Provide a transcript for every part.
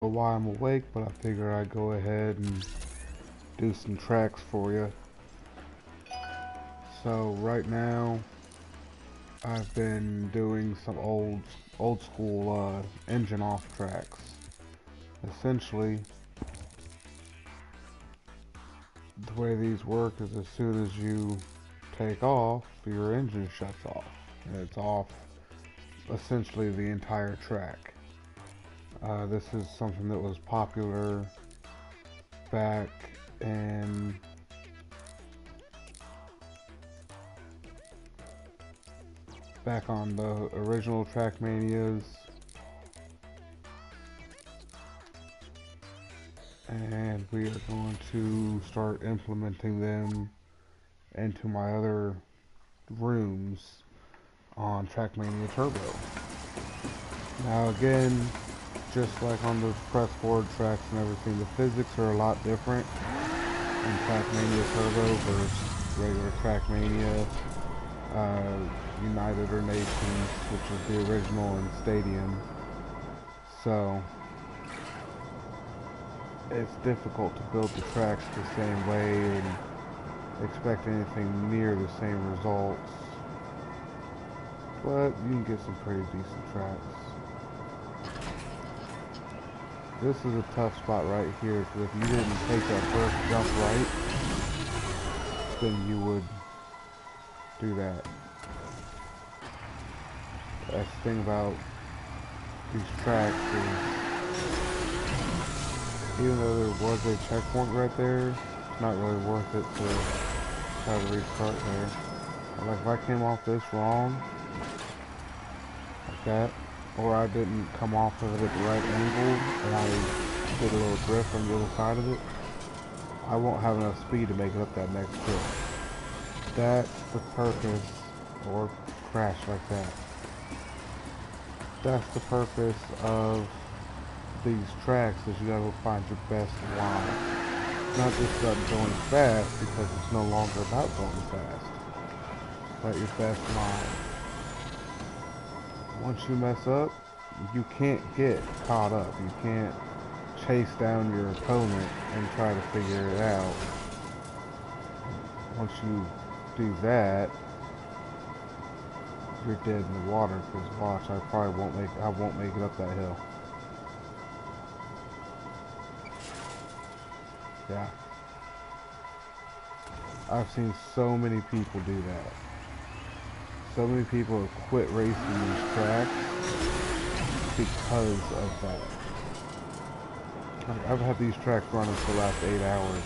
While I'm awake, but I figure I'd go ahead and do some tracks for you. So right now, I've been doing some old school engine off tracks. Essentially, the way these work is as soon as you take off, your engine shuts off, and it's off essentially the entire track. This is something that was popular back in back on the original Trackmanias, and we are going to start implementing them into my other rooms on Trackmania Turbo. Now again, just like on the press board tracks and everything, the physics are a lot different in Trackmania Turbo versus regular Trackmania. United or Nations, which is the original, and Stadium. So it's difficult to build the tracks the same way and expect anything near the same results. But you can get some pretty decent tracks. This is a tough spot right here, because if you didn't take that first jump right, then you would do that. That's the thing about these tracks is, even though there was a checkpoint right there, it's not really worth it to try to restart there. Like if I came off this wrong, like that, or I didn't come off of it at the right angle, and I did a little drift on the other side of it, I won't have enough speed to make it up that next hill. That's the purpose, or crash like that. That's the purpose of these tracks, is you gotta go find your best line. Not just about going fast, because it's no longer about going fast, but your best line. Once you mess up, you can't get caught up. You can't chase down your opponent and try to figure it out. Once you do that, you're dead in the water, because watch, I won't make it up that hill. Yeah. I've seen so many people do that. So many people have quit racing these tracks because of that. I've had these tracks running for the last 8 hours,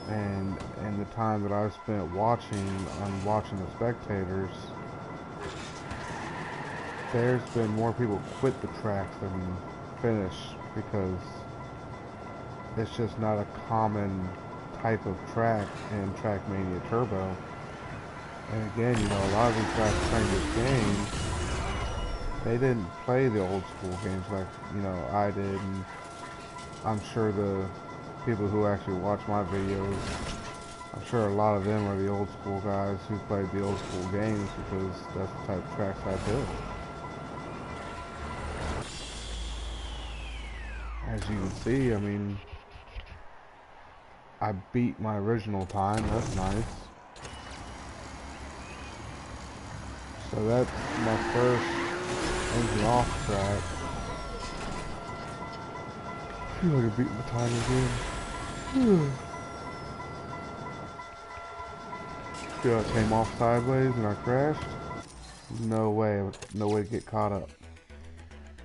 and the time that I've spent watching the spectators, there's been more people quit the tracks than finish, because it's just not a common type of track in Trackmania Turbo. And again, a lot of these guys playing this game, they didn't play the old school games like, I did, and I'm sure the people who actually watch my videos, I'm sure a lot of them are the old school guys who played the old school games, because that's the type of tracks I build. As you can see, I beat my original time. That's nice. So that's my first engine off track. I feel like I beat my time again. See how I came off sideways and I crashed? No way to get caught up.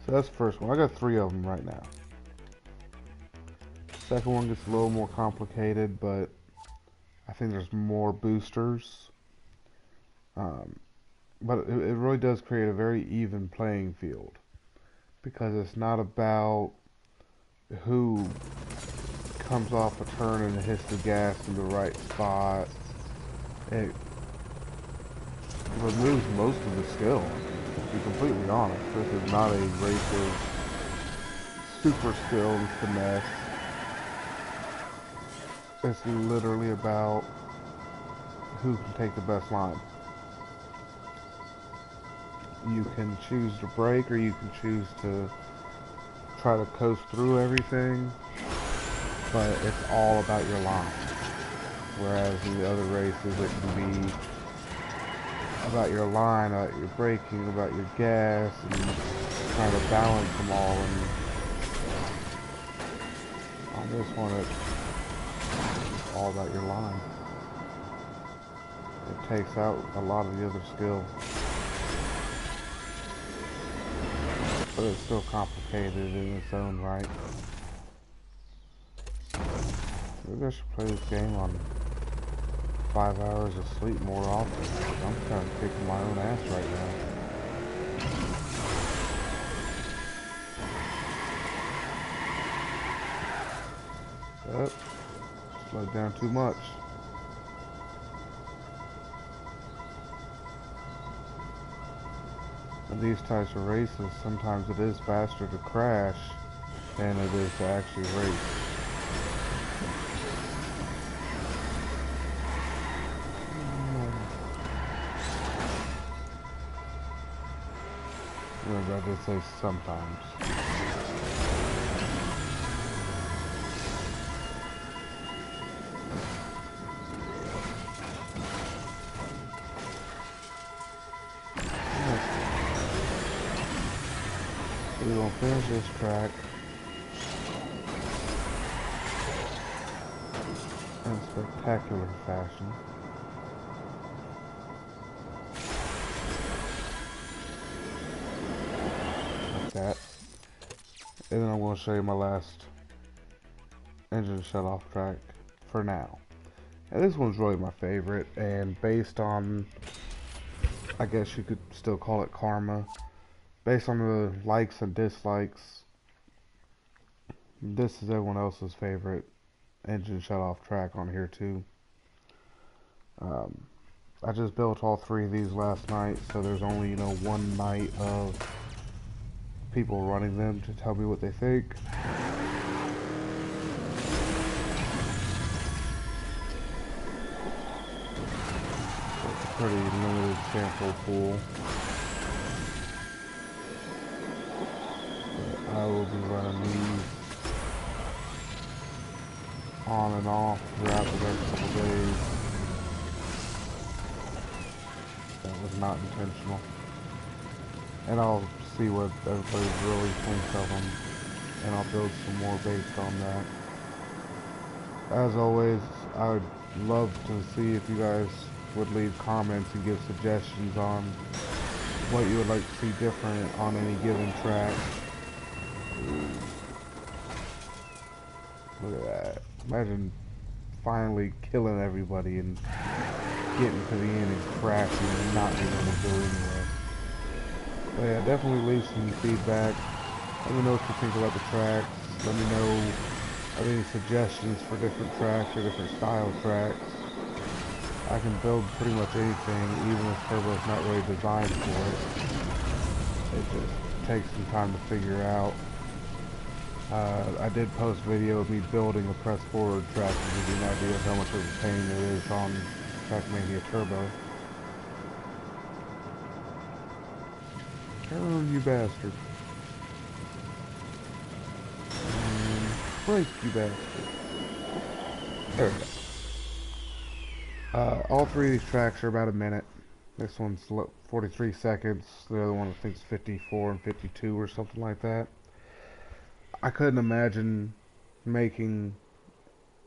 So that's the first one. I got 3 of them right now. Second one gets a little more complicated, but I think there's more boosters. But it really does create a very even playing field, because it's not about who comes off a turn and hits the gas in the right spot. It removes most of the skill, to be completely honest. This is not a race of super skilled finesse. It's literally about who can take the best line. You can choose to brake, or you can choose to try to coast through everything, but it's all about your line. Whereas in the other races, it can be about your line, about your braking, about your gas, and trying to balance them all. And on this one, it's all about your line. It takes out a lot of the other skills, but it's still complicated in its own right. Maybe I should play this game on 5 hours of sleep more often. I'm kind of kicking my own ass right now. Yep, slowed down too much. In these types of races, sometimes it is faster to crash than it is to actually race. Remember, I did say sometimes. We're gonna finish this track in spectacular fashion. Like that. And then I'm going to show you my last engine shut-off track for now. And this one's really my favorite, and based on, I guess you could still call it karma, based on the likes and dislikes, this is everyone else's favorite engine shut-off track on here too. I just built all 3 of these last night, so there's only, one night of people running them to tell me what they think. So it's a pretty limited sample pool. But I will be running these on and off throughout the next couple days. That was not intentional. And I'll see what everybody really thinks of them, and I'll build some more based on that. As always, I would love to see if you guys would leave comments and give suggestions on what you would like to see different on any given track. Look at that. Imagine finally killing everybody and getting to the end and crashing and not being able to go anywhere. But yeah, definitely leave some feedback. Let me know what you think about the tracks. Let me know of any suggestions for different tracks or different style tracks. I can build pretty much anything, even if Turbo's not really designed for it. It just takes some time to figure out. I did post video of me building a press forward track to give you an idea of how much of a pain it is on Trackmania Turbo. Turn, you bastard. And break, you bastard. There we go. All 3 of these tracks are about a minute. This one's 43 seconds. The other one I think is 54 and 52 or something like that. I couldn't imagine making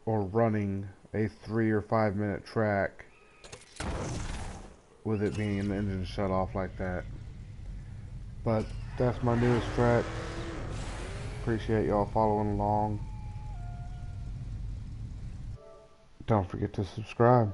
or running a 3 or 5 minute track with it being an engine shut off like that. But that's my newest track. Appreciate y'all following along. Don't forget to subscribe.